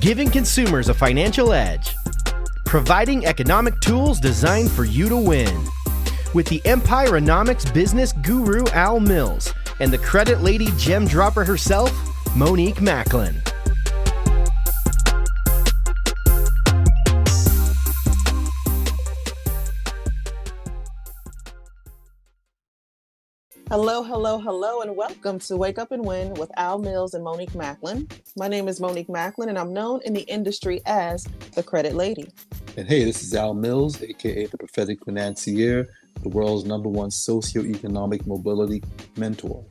giving consumers a financial edge, providing economic tools designed for you to win. With the Empirenomics business guru Al Mills and the credit lady gem dropper herself, Monique Macklin. Hello, and welcome to Wake Up and Win with Al Mills and Monique Macklin. My name is Monique Macklin, and I'm known in the industry as the Credit Lady. And hey, this is Al Mills, aka the Prophetic Financier, the world's #1 socioeconomic mobility mentor.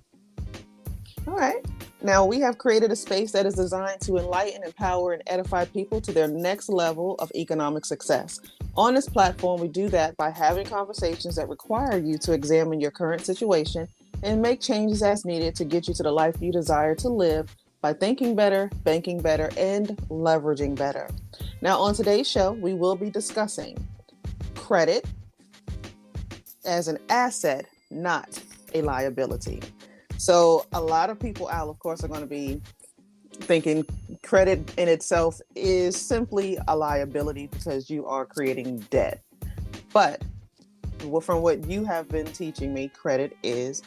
All right. Now, we have created a space that is designed to enlighten, empower, and edify people to their next level of economic success. On this platform, we do that by having conversations that require you to examine your current situation and make changes as needed to get you to the life you desire to live by thinking better, banking better, and leveraging better. Now, on today's show, we will be discussing credit as an asset, not a liability. So a lot of people, Al, of course, are going to be thinking credit in itself is simply a liability because you are creating debt. But from what you have been teaching me, credit is,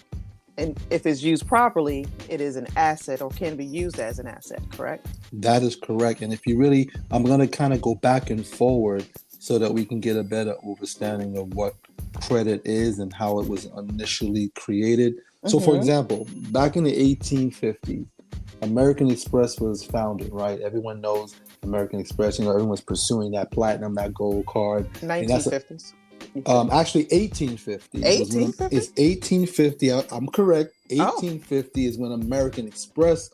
and if it's used properly, it is an asset or can be used as an asset, correct? That is correct. And if you really, I'm going to kind of go back and forward so that we can get a better understanding of what credit is and how it was initially created. So, for example, back in the 1850s, American Express was founded, right? Everyone knows American Express. You know, everyone's pursuing that platinum, that gold card. 1950s. Actually, 1850. 1850? It's 1850. I'm correct. 1850 is when American Express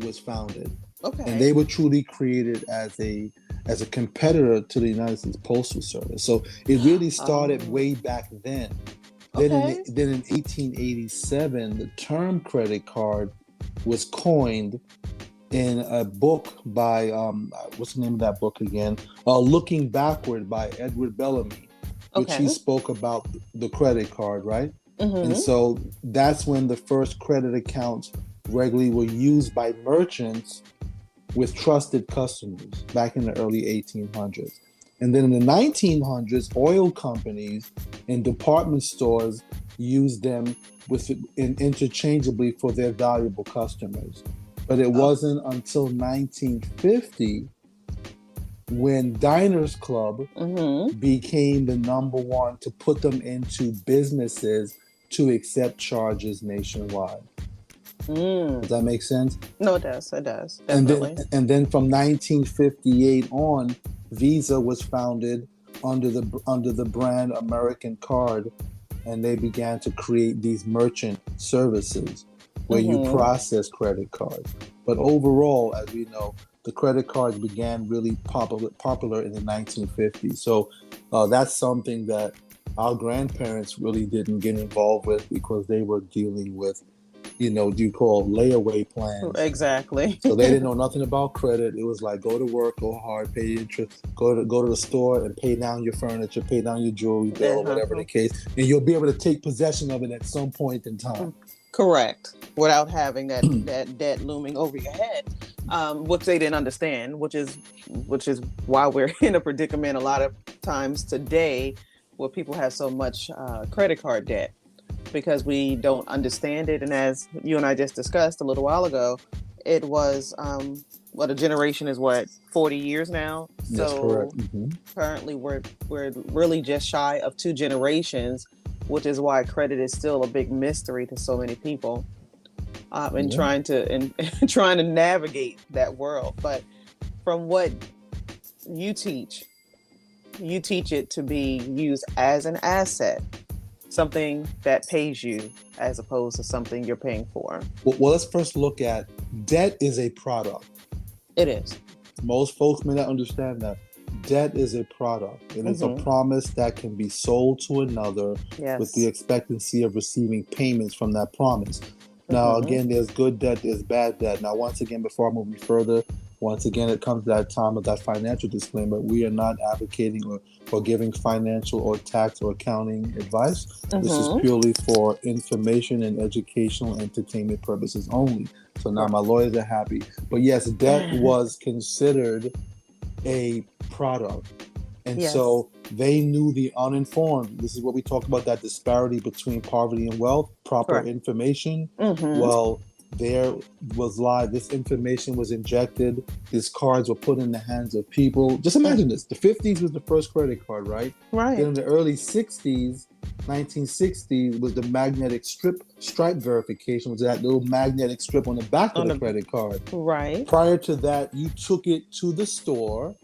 was founded. Okay. And they were truly created as a competitor to the United States Postal Service. So it really started way back then. Then in 1887, the term credit card was coined in a book by, what's the name of that book again? Looking Backward by Edward Bellamy, which he spoke about the credit card, right? And so that's when the first credit accounts regularly were used by merchants with trusted customers back in the early 1800s. And then in the 1900s, oil companies and department stores used them interchangeably for their valuable customers. But it wasn't until 1950 when Diners Club became the #1 to put them into businesses to accept charges nationwide. Does that make sense? No, it does. It does. Definitely. And then from 1958 on, Visa was founded under the brand American Card, and they began to create these merchant services where you process credit cards. But overall, as we know, the credit cards began really popular in the 1950s. So that's something that our grandparents really didn't get involved with because they were dealing with, you call layaway plans. Exactly. So they didn't know nothing about credit. It was like, go to work, go hard, pay interest, go to the store and pay down your furniture, pay down your jewelry bill, or whatever the case. And you'll be able to take possession of it at some point in time. Correct. Without having that debt looming over your head, which they didn't understand, which is why we're in a predicament a lot of times today where people have so much credit card debt. Because we don't understand it. And as you and I just discussed a little while ago, it was, a generation is 40 years now? That's correct. Currently we're really just shy of 2 generations, which is why credit is still a big mystery to so many people trying to navigate that world. But from what you teach it to be used as an asset, something that pays you as opposed to something you're paying for. Well, let's first look at debt is a product. It is. Most folks may not understand that. Debt is a product, and it's a promise that can be sold to another with the expectancy of receiving payments from that promise. Now, again, there's good debt, there's bad debt. Now, once again, before I move any further, once again, it comes to that time of that financial disclaimer. We are not advocating or giving financial or tax or accounting advice. This is purely for information and educational entertainment purposes only. So now my lawyers are happy. But yes, debt was considered a product. And so they knew the uninformed. This is what we talk about, that disparity between poverty and wealth, proper information. Well, there was this information was injected. These cards were put in the hands of people. Just imagine this. The 50s was the first credit card, right? Right. Then in the early 60s, 1960s, was the magnetic stripe verification, was that little magnetic strip on the back of the credit card. Right. Prior to that, you took it to the store.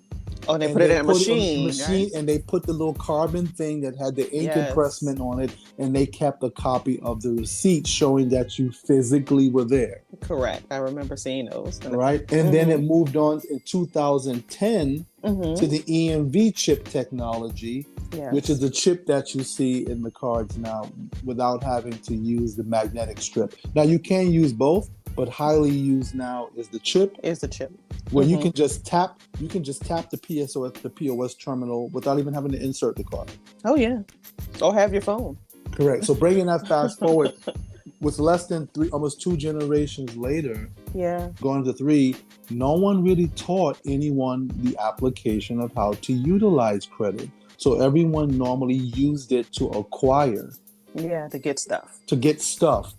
Oh, they put it in a machine. Right? And they put the little carbon thing that had the ink impressment on it, and they kept a copy of the receipt showing that you physically were there. Correct. I remember seeing those. Right. And then it moved on in 2010 to the EMV chip technology, which is the chip that you see in the cards now without having to use the magnetic strip. Now, you can use both, but highly used now is the chip. Where you can just tap the POS terminal without even having to insert the card. Oh yeah. Or have your phone. Correct. So bringing that fast forward, with less than almost 2 generations later, going to 3, no one really taught anyone the application of how to utilize credit. So everyone normally used it to acquire. Yeah, to get stuff.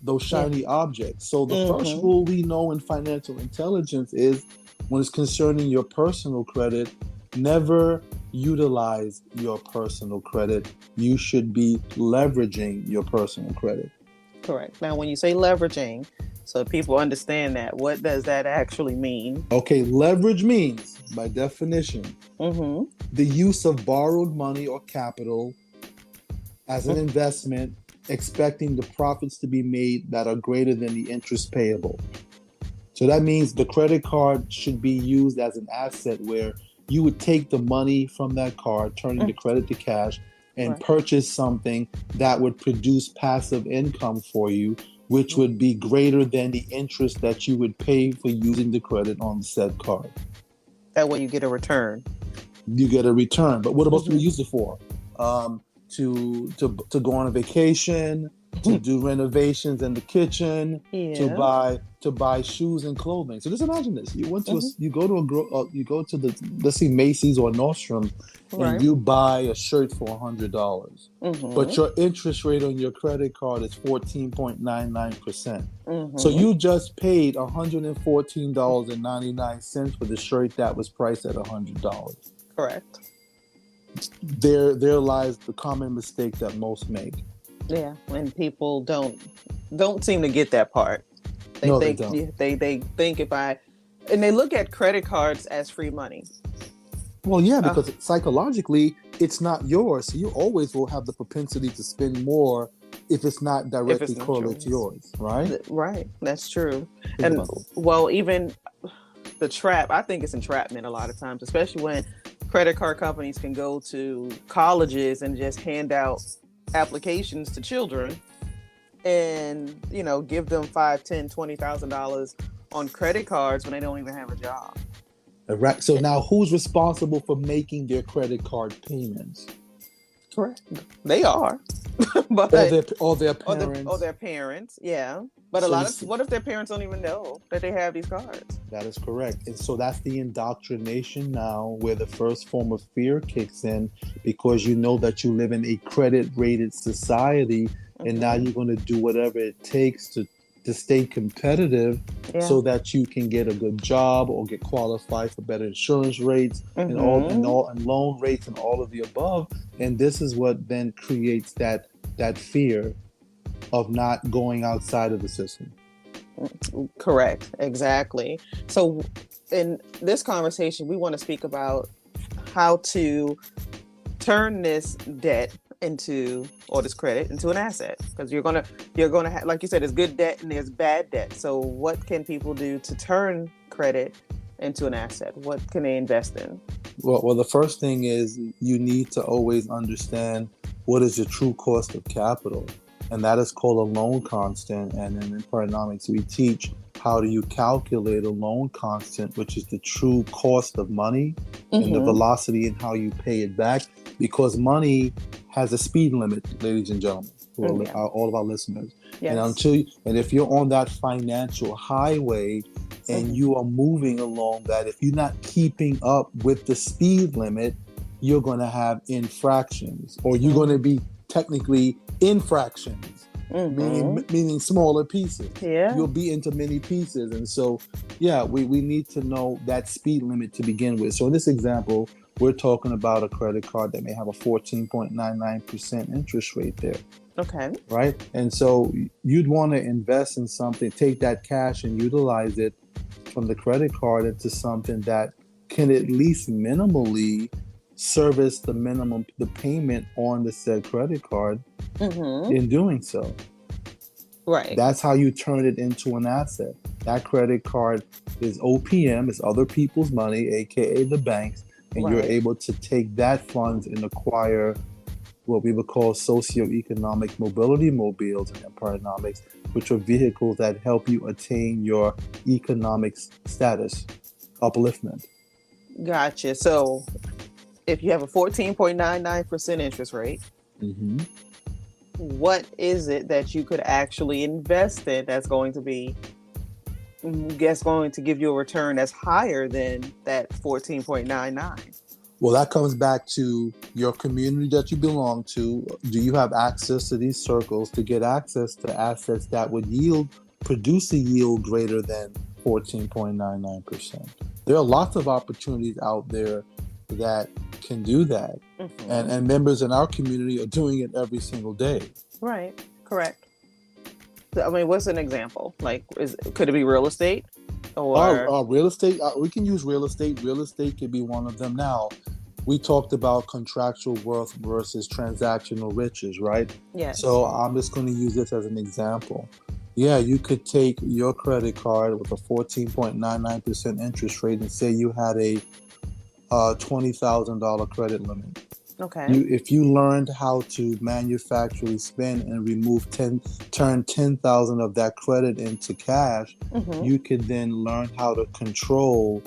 Those shiny objects. So the first rule we know in financial intelligence is, when it's concerning your personal credit, never utilize your personal credit. You should be leveraging your personal credit. Correct. Now, when you say leveraging, so people understand that, what does that actually mean? Okay, leverage means, by definition, the use of borrowed money or capital as an investment, expecting the profits to be made that are greater than the interest payable. So that means the credit card should be used as an asset where you would take the money from that card, turning the credit to cash, and purchase something that would produce passive income for you, which would be greater than the interest that you would pay for using the credit on the said card. That way you get a return. You get a return. But what else do we use it for? To go on a vacation, to do renovations in the kitchen, to buy shoes and clothing. So just imagine this: you went to you go to the, let's say, Macy's or Nordstrom, and you buy a shirt for $100, but your interest rate on your credit card is 14.99%. So you just paid $114.99 for the shirt that was priced at $100. Correct. There lies the common mistake that most make. Yeah, and people don't seem to get that part. They think and they look at credit cards as free money. Well, yeah, because psychologically it's not yours, so you always will have the propensity to spend more if it's not directly correlated to yours, right? Right, that's true. And well, even the trap, I think it's entrapment a lot of times, especially when credit card companies can go to colleges and just hand out applications to children and give them $5,000, $10,000, $20,000 on credit cards when they don't even have a job. Right. So now who's responsible for making their credit card payments? Correct. They are. But or their parents. Or their parents, yeah. But what if their parents don't even know that they have these cards? That is correct. And so that's the indoctrination now, where the first form of fear kicks in, because you know that you live in a credit-rated society, and now you're going to do whatever it takes to stay competitive, so that you can get a good job or get qualified for better insurance rates and loan rates and all of the above. And this is what then creates that fear of not going outside of the system. Correct. Exactly. So in this conversation, we want to speak about how to turn this debt this credit into an asset, because you're gonna have, like you said, there's good debt and there's bad debt. So what can people do to turn credit into an asset? What can they invest in? Well, the first thing is you need to always understand what is your true cost of capital, and that is called a loan constant. And in Economics, we teach how do you calculate a loan constant, which is the true cost of money and the velocity and how you pay it back, because money has a speed limit, ladies and gentlemen, for all of our listeners. Yes. And if you're on that financial highway and you are moving along that, if you're not keeping up with the speed limit, you're going to have infractions, or you're going to be technically infractions, meaning smaller pieces. Yeah. You'll be into many pieces. And so, we need to know that speed limit to begin with. So in this example, we're talking about a credit card that may have a 14.99% interest rate there. Okay. Right? And so you'd want to invest in something, take that cash and utilize it from the credit card into something that can at least minimally service the payment on the said credit card in doing so. Right. That's how you turn it into an asset. That credit card is OPM, it's other people's money, aka the banks, and you're able to take that funds and acquire what we would call socioeconomic mobility mobiles and empirenomics, which are vehicles that help you attain your economic status, upliftment. Gotcha. So if you have a 14.99% interest rate, what is it that you could actually invest in that's going to give you a return that's higher than that 14.99? Well, that comes back to your community that you belong to. Do you have access to these circles to get access to assets that would produce a yield greater than 14.99%? There are lots of opportunities out there that can do that. And members in our community are doing it every single day. Right. Correct. I mean, what's an example? Like, could it be real estate? Or real estate? We can use real estate. Real estate could be one of them. Now, we talked about contractual worth versus transactional riches, right? Yes. So I'm just going to use this as an example. Yeah, you could take your credit card with a 14.99% interest rate and say you had a $20,000 credit limit. Okay. If you learned how to manufacturally spend and turn 10,000 of that credit into cash, you could then learn how to control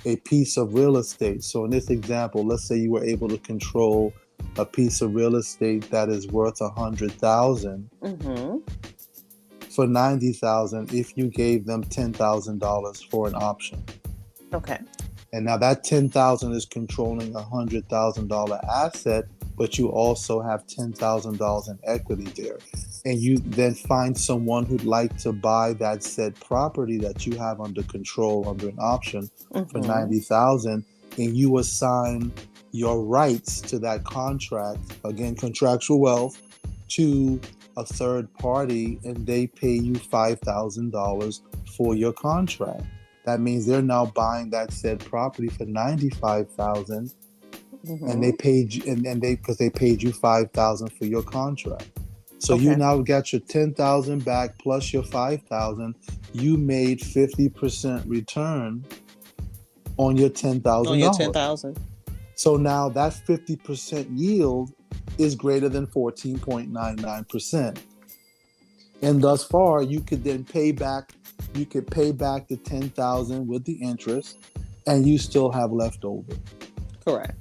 a piece of real estate. So in this example, let's say you were able to control a piece of real estate that is worth $100,000 for $90,000 if you gave them $10,000 for an option. Okay. And now that $10,000 is controlling a $100,000 asset, but you also have $10,000 in equity there. And you then find someone who'd like to buy that said property that you have under control under an option for $90,000, and you assign your rights to that contract, again, contractual wealth, to a third party, and they pay you $5,000 for your contract. That means they're now buying that said property for $95,000, and they paid you, because they paid you $5,000 for your contract. So you now got your $10,000 back plus your $5,000. You made 50% return on your $10,000. On your $10,000. So now that 50% yield is greater than 14.99%, and thus far you could then pay back. You could pay back the $10,000 with the interest, and you still have leftover. Correct,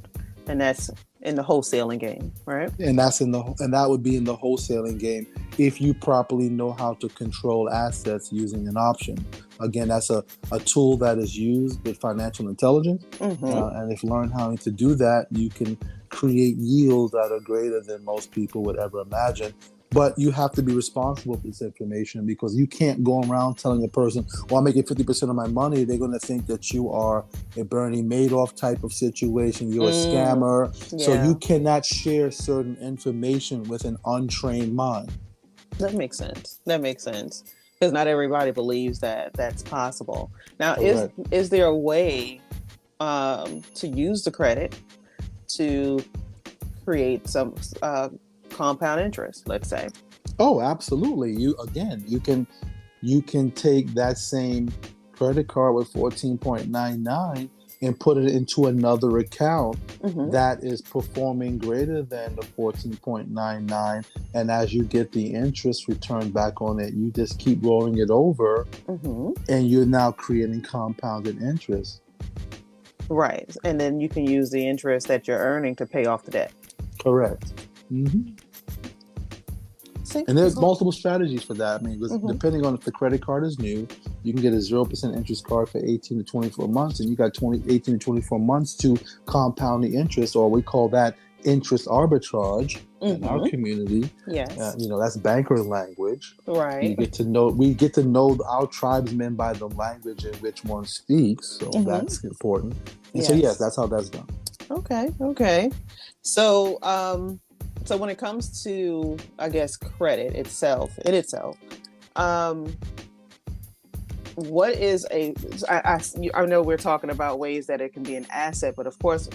and that's in the wholesaling game, right? And that would be in the wholesaling game if you properly know how to control assets using an option. Again, that's a tool that is used with financial intelligence, and if you learn how to do that, you can create yields that are greater than most people would ever imagine. But you have to be responsible for this information, because you can't go around telling a person, well, I'm making 50% of my money. They're going to think that you are a Bernie Madoff type of situation. You're a scammer. Yeah. So you cannot share certain information with an untrained mind. That makes sense. Because not everybody believes that that's possible. Now, is there a way to use the credit to create some compound interest, let's say? Oh, absolutely. You can take that same credit card with 14.99 and put it into another account that is performing greater than the 14.99. And as you get the interest returned back on it, you just keep rolling it over, and you're now creating compounded interest. Right. And then you can use the interest that you're earning to pay off the debt. Correct. And there's multiple strategies for that. I mean, depending on if the credit card is new, you can get a 0% interest card for 18 to 24 months, and you got 18 to 24 months to compound the interest, or we call that interest arbitrage in our community. Yes. That's banker language. Right. We get to know our tribesmen by the language in which one speaks, so that's important. And so yes, that's how that's done. Okay. So when it comes to, I guess, credit itself, what is I know we're talking about ways that it can be an asset, but of course,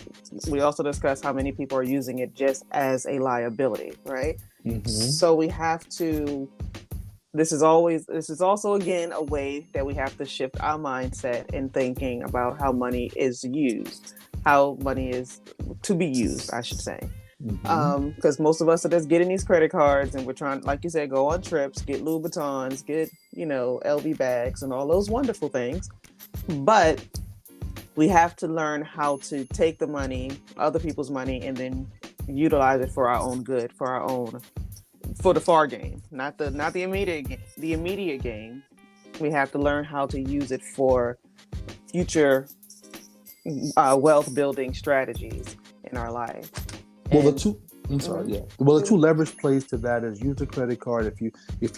we also discuss how many people are using it just as a liability, right? So we have to, this is also, again, a way that we have to shift our mindset in thinking about how money is used, how money is to be used, I should say. Because most of us are just getting these credit cards, and we're trying, like you said, go on trips, get Louboutins, get LV bags and all those wonderful things. But we have to learn how to take the money, other people's money, and then utilize it for our own good, for the far game, not the immediate game. The immediate game, we have to learn how to use it for future wealth building strategies in our life. Well, the two leverage plays to that is use the credit card. If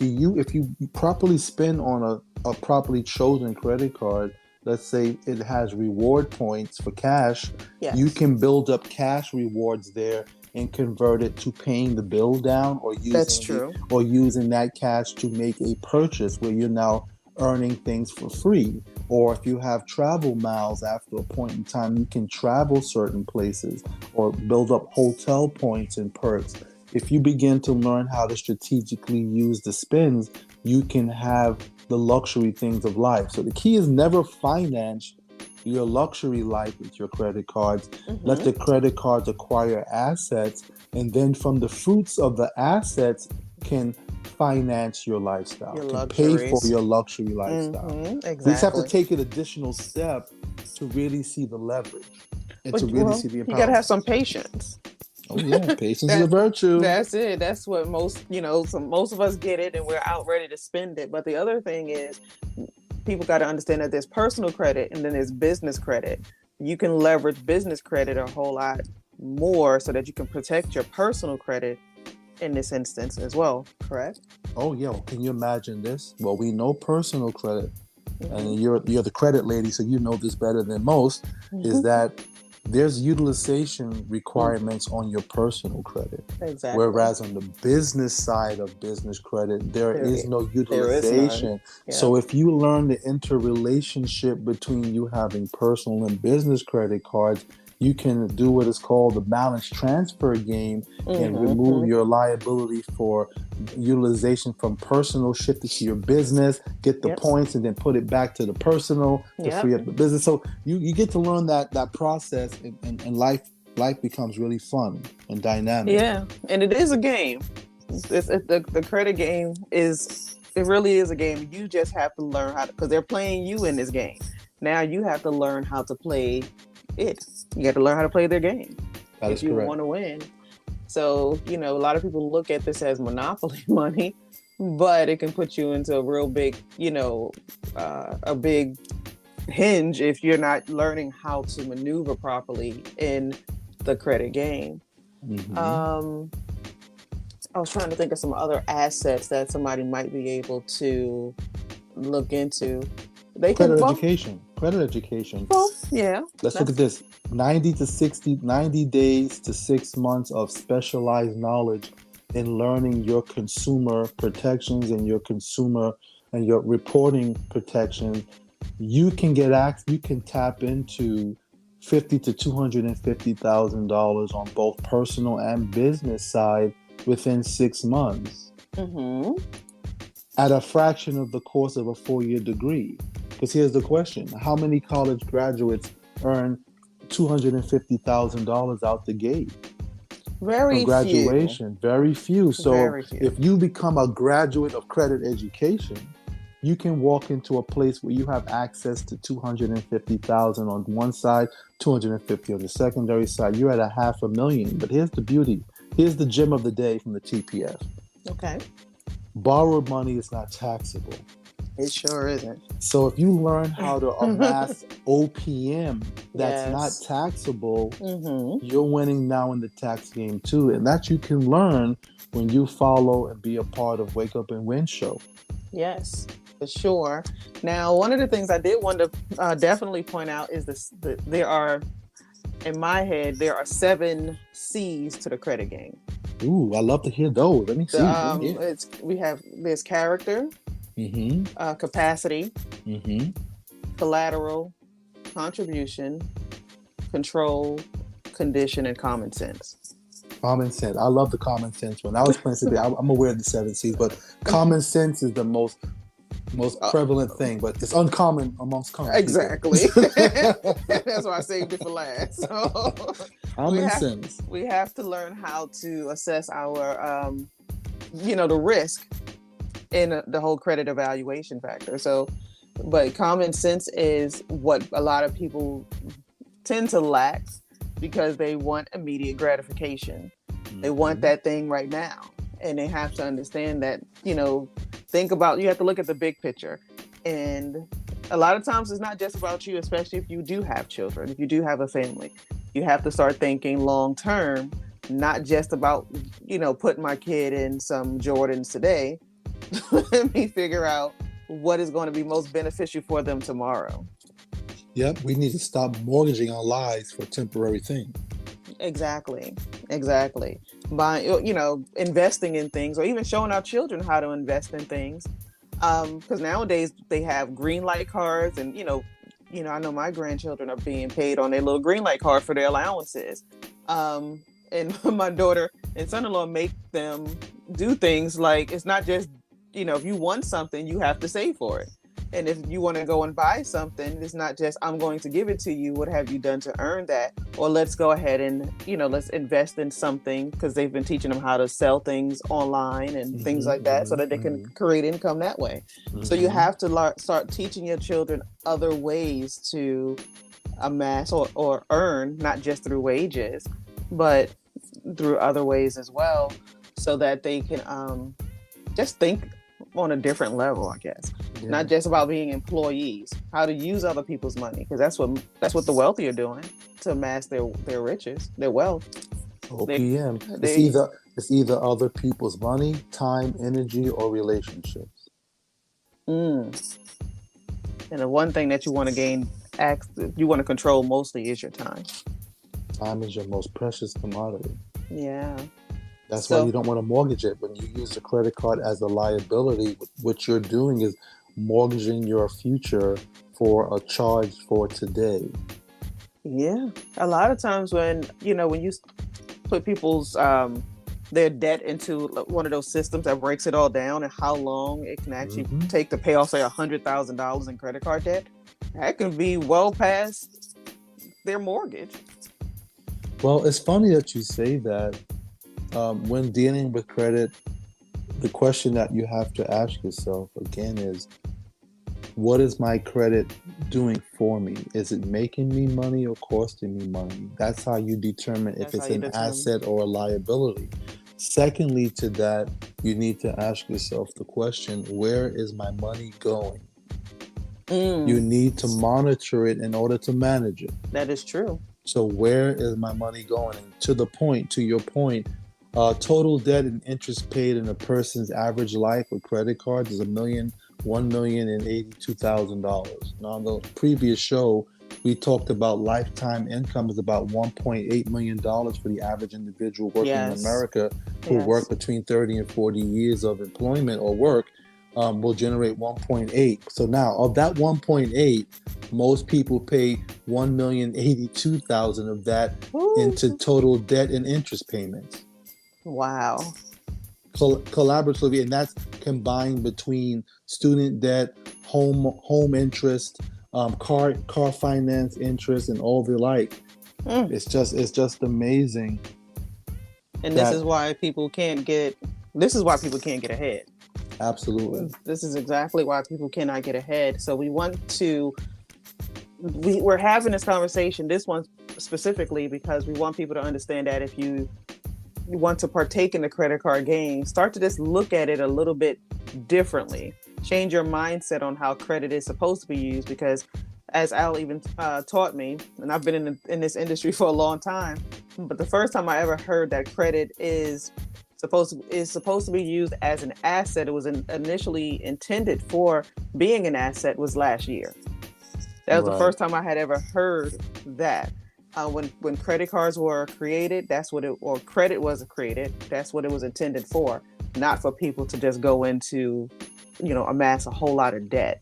you properly spend on a properly chosen credit card, let's say it has reward points for cash, you can build up cash rewards there and convert it to paying the bill down, or using that cash to make a purchase where you're now earning things for free. Or if you have travel miles, after a point in time, you can travel certain places or build up hotel points and perks. If you begin to learn how to strategically use the spends, you can have the luxury things of life. So the key is never finance your luxury life with your credit cards. Let the credit cards acquire assets, and then from the fruits of the assets can finance your lifestyle, can pay for your luxury lifestyle. Exactly. We just have to take an additional step to really see the leverage and see the empowerment. You got to have some patience. Oh yeah, patience is a virtue. That's it. That's what most of us get it, and we're out ready to spend it. But the other thing is, people got to understand that there's personal credit and then there's business credit. You can leverage business credit a whole lot more so that you can protect your personal credit in this instance as well, correct? Oh yeah. Well, can you imagine this? Well, we know personal credit, and you're the credit lady, so you know this better than most, is that there's utilization requirements on your personal credit. Exactly. Whereas on the business side of business credit, there is no utilization. Yeah. So if you learn the interrelationship between you having personal and business credit cards, you can do what is called the balance transfer game and remove your liability for utilization from personal, shift it to your business, get the points, and then put it back to the personal to free up the business. So you get to learn that process, and life becomes really fun and dynamic. Yeah, and it is a game. The credit game really is a game. You just have to learn how to, because they're playing you in this game. Now you have to learn how to play it. You have to learn how to play their game if you want to win. So, a lot of people look at this as monopoly money, but it can put you into a real big, a big hinge if you're not learning how to maneuver properly in the credit game. I was trying to think of some other assets that somebody might be able to look into. Credit education. Well, yeah. Let's look at this. 90 days to 6 months of specialized knowledge in learning your consumer protections and your consumer and your reporting protections. You can tap into $50,000 to $250,000 on both personal and business side within 6 months. At a fraction of the cost of a 4-year degree. Because here's the question: how many college graduates earn $250,000 out the gate Very from graduation. few. Very few. So Very few. if you become a graduate of credit education, you can walk into a place where you have access to 250,000 on one side, 250 on the secondary side. You're at a $500,000. But here's the beauty. Here's the gem of the day from the TPF. Okay. Borrowed money is not taxable. It sure isn't. So if you learn how to amass OPM that's Yes. not taxable, Mm-hmm. you're winning now in the tax game too. And that you can learn when you follow and be a part of Wake Up and Win show. Yes, for sure. Now, one of the things I did want to definitely point out is there are, in my head, there are 7 C's to the credit game. Ooh, I love to hear those. Let me see. There's character, capacity, collateral, contribution, control, condition, and common sense. Common sense. I love the common sense one. I was playing today. I'm aware of the 7 C's, but common sense is the most prevalent thing, but it's uncommon amongst common Exactly. That's why I saved it for last. So common sense. We have to learn how to assess our, the risk in the whole credit evaluation factor. So, but common sense is what a lot of people tend to lack because they want immediate gratification. They want that thing right now. And they have to understand that, you have to look at the big picture. And a lot of times it's not just about you, especially if you do have children, if you do have a family. You have to start thinking long term, not just about, putting my kid in some Jordans today. Let me figure out what is going to be most beneficial for them tomorrow. Yep, we need to stop mortgaging our lives for temporary things. Exactly. By investing in things, or even showing our children how to invest in things, because nowadays they have green light cards, and I know my grandchildren are being paid on their little green light card for their allowances, and my daughter and son-in-law make them do things like, it's not just if you want something, you have to save for it. And if you want to go and buy something, it's not just, I'm going to give it to you. What have you done to earn that? Or let's go ahead and, let's invest in something, because they've been teaching them how to sell things online and things like that, so that they can create income that way. So you have to start teaching your children other ways to amass or earn, not just through wages, but through other ways as well, so that they can just think on a different level, I guess. Yeah. Not just about being employees, how to use other people's money, because that's what the wealthy are doing to amass their riches, their wealth. OPM. It's either other people's money, time, energy, or relationships. And the one thing that you want to you want to control mostly is your time. Time is your most precious commodity. Yeah. That's why you don't want to mortgage it. When you use the credit card as a liability, what you're doing is mortgaging your future for a charge for today. Yeah. A lot of times when you put people's their debt into one of those systems that breaks it all down, and how long it can actually take to pay off, say, $100,000 in credit card debt, that can be well past their mortgage. Well, it's funny that you say that. When dealing with credit, the question that you have to ask yourself again is, what is my credit doing for me? Is it making me money or costing me money? That's how you determine if it's an asset or a liability. Secondly to that, you need to ask yourself the question, where is my money going? You need to monitor it in order to manage it. That is true. So where is my money going? And to your point, total debt and interest paid in a person's average life with credit cards is $1,082,000. Now, on the previous show, we talked about lifetime income is about $1.8 million for the average individual working in America who work between 30 and 40 years of employment or work, will generate 1.8. So now, of that 1.8, most people pay $1,082,000 of that into total debt and interest payments. Wow. Collaboratively, and that's combined between student debt, home interest, car finance interest and all the like. It's just amazing. And this is why people can't get ahead. Absolutely. This is exactly why people cannot get ahead. So we're having this conversation, this one specifically, because we want people to understand that if you want to partake in the credit card game, start to just look at it a little bit differently. Change your mindset on how credit is supposed to be used, because as Al even taught me, and I've been in this industry for a long time, but the first time I ever heard that credit is supposed to be used as an asset, it was initially intended for being an asset, was last year. That was the first time I had ever heard that. When credit cards were created, credit was created, that's what it was intended for, not for people to just go into, amass a whole lot of debt.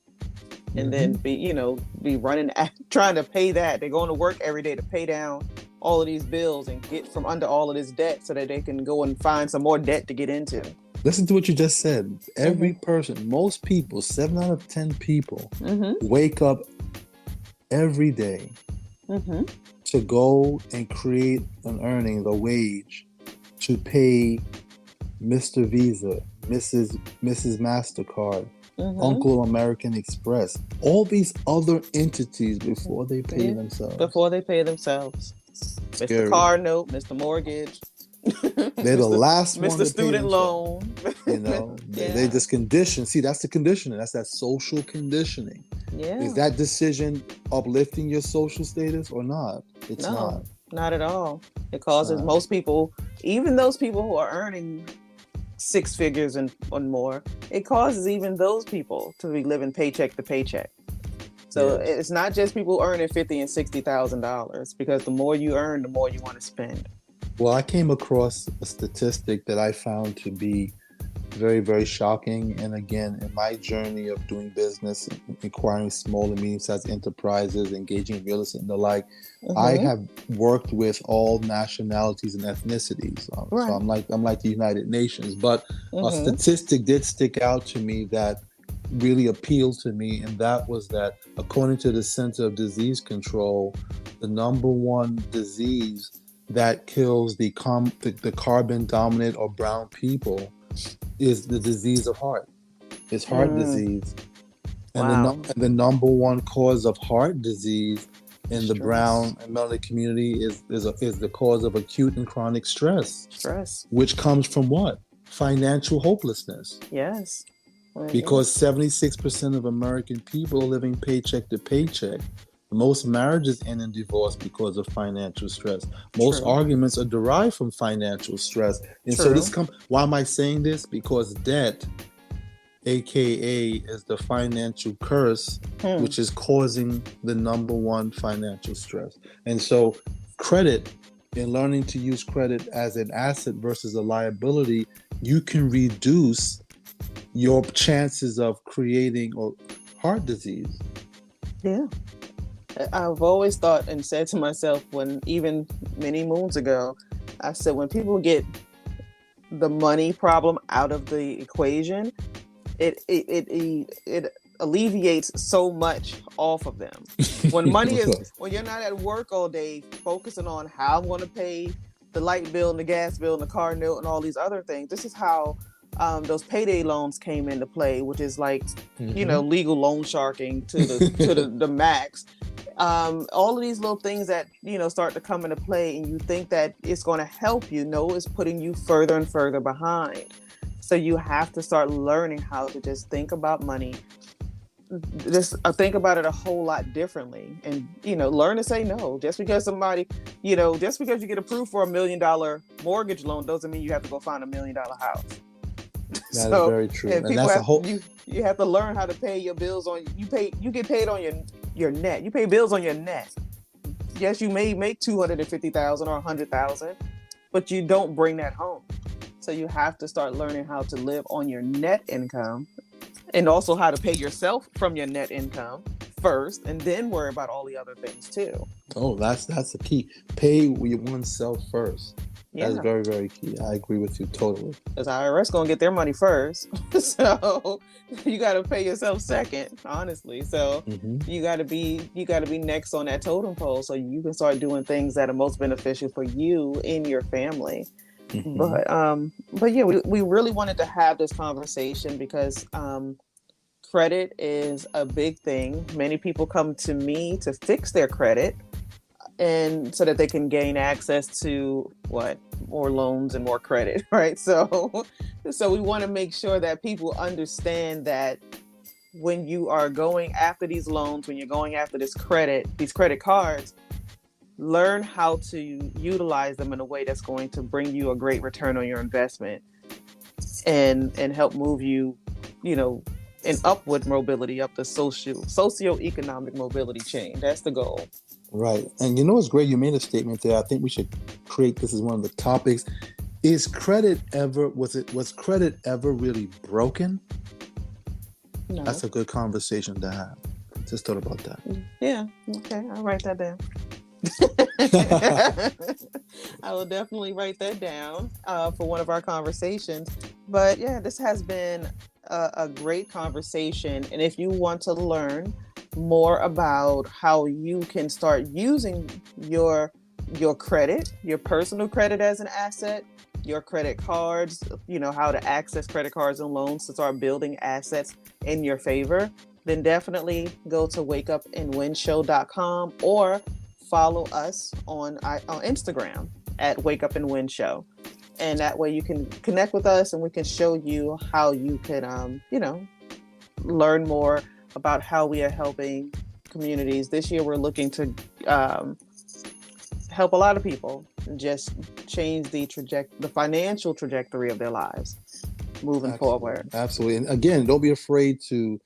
And then be running, trying to pay that. They're going to work every day to pay down all of these bills and get from under all of this debt so that they can go and find some more debt to get into. Listen to what you just said. Every person, most people, 7 out of 10 people wake up every day to go and create an earning, a wage, to pay Mr. Visa, Mrs. MasterCard, Uncle American Express, all these other entities before they pay themselves. Mr. Car Note, Mr. Mortgage. They're the last one Mr. Student Loan. They just condition. See, that's the conditioning. That's that social conditioning. Yeah. Is that decision uplifting your social status or not? It's not. Not at all. It causes most people, even those people who are earning 6 figures and more, it causes even those people to be living paycheck to paycheck. So it's not just people earning $50,000 and $60,000, because the more you earn, the more you want to spend. Well, I came across a statistic that I found to be very, very shocking. And again, in my journey of doing business, acquiring small and medium-sized enterprises, engaging in real estate and the like, I have worked with all nationalities and ethnicities. So I'm like the United Nations. But a statistic did stick out to me that really appealed to me, and that was that according to the Center of Disease Control, the number one disease that kills the carbon dominant or brown people is the disease of heart. It's heart disease. And the number one cause of heart disease in the brown and melanated community is the cause of acute and chronic stress. Which comes from what? Financial hopelessness. Yes. Because 76% of American people are living paycheck to paycheck. Most marriages end in divorce because of financial stress. Most arguments are derived from financial stress. And so why am I saying this? Because debt, aka is the financial curse, which is causing the number one financial stress. And so credit, in learning to use credit as an asset versus a liability, you can reduce your chances of creating heart disease. Yeah. I've always thought and said to myself, when even many moons ago, I said, when people get the money problem out of the equation, it alleviates so much off of them. When when you're not at work all day focusing on how I'm going to pay the light bill and the gas bill and the car note and all these other things, this is how those payday loans came into play, which is like, legal loan sharking to the max. All of these little things that, start to come into play, and you think that it's going to help you. No, it's putting you further and further behind. So you have to start learning how to just think about money, just think about it a whole lot differently, and, learn to say no. Just because somebody, just because you get approved for $1 million mortgage loan doesn't mean you have to go find $1 million house. That is very true. And that's you have to learn how to pay your bills you get paid on your net. You pay bills on your net. Yes, you may make $250,000 or $100,000, but you don't bring that home. So you have to start learning how to live on your net income, and also how to pay yourself from your net income first, and then worry about all the other things too. Oh, that's the key. Pay oneself first. Yeah. That's very, very key. I agree with you totally. Because IRS going to get their money first. So you got to pay yourself second, honestly. So you got to be next on that totem pole so you can start doing things that are most beneficial for you in your family. But yeah, we really wanted to have this conversation because credit is a big thing. Many people come to me to fix their credit, and so that they can gain access to more loans and more credit, right? So we want to make sure that people understand that when you are going after these loans, when you're going after these credit cards, learn how to utilize them in a way that's going to bring you a great return on your investment and help move you, in upward mobility, up the socioeconomic mobility chain. That's the goal. Right. And it's great. You made a statement there. I think we should create this as one of the topics. Was credit ever really broken? No. That's a good conversation to have. Just thought about that. Yeah. Okay. I'll write that down. I will definitely write that down for one of our conversations. But yeah, this has been a great conversation. And if you want to learn more about how you can start using your credit, your personal credit as an asset, your credit cards, how to access credit cards and loans to start building assets in your favor, then definitely go to wakeupandwinshow.com or follow us on Instagram at wakeupandwinshow. And that way you can connect with us and we can show you how you can, learn more about how we are helping communities. This year, we're looking to help a lot of people just change the financial trajectory of their lives moving forward. Absolutely. And again, don't be afraid to,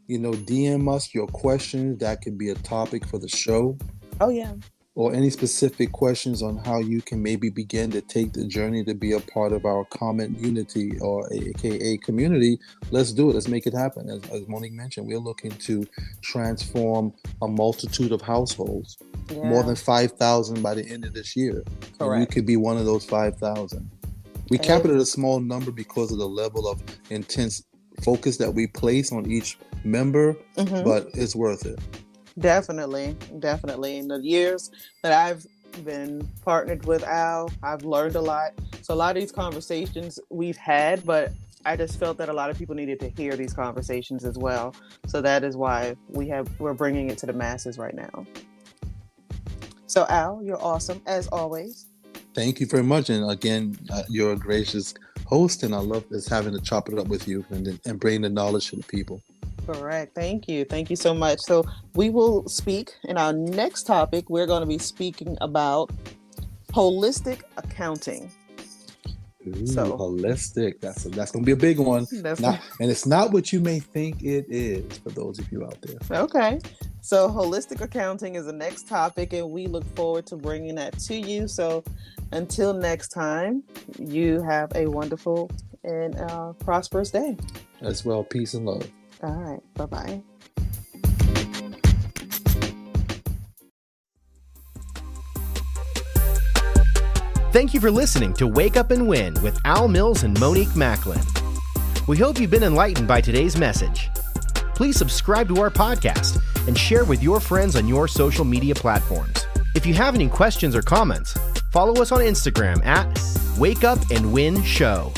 DM us your questions. That could be a topic for the show. Oh, yeah. Or any specific questions on how you can maybe begin to take the journey to be a part of our comment unity or AKA community. Let's do it. Let's make it happen. As Monique mentioned, we're looking to transform a multitude of households, more than 5,000 by the end of this year. Correct. And you could be one of those 5,000. We kept it at a small number because of the level of intense focus that we place on each member, but it's worth it. Definitely. In the years that I've been partnered with Al, I've learned a lot. So a lot of these conversations we've had, but I just felt that a lot of people needed to hear these conversations as well. So that is why we're bringing it to the masses right now. So Al, you're awesome as always. Thank you very much. And again, you're a gracious host, and I love this having to chop it up with you and bring the knowledge to the people. Correct. Thank you so much. So we will speak in our next topic. We're going to be speaking about holistic accounting. Ooh, holistic. That's going to be a big one. And it's not what you may think it is for those of you out there. Okay. So holistic accounting is the next topic, and we look forward to bringing that to you. So until next time, you have a wonderful and prosperous day. As well. Peace and love. All right. Bye-bye. Thank you for listening to Wake Up and Win with Al Mills and Monique Macklin. We hope you've been enlightened by today's message. Please subscribe to our podcast and share with your friends on your social media platforms. If you have any questions or comments, follow us on Instagram at Wake Up and Win Show.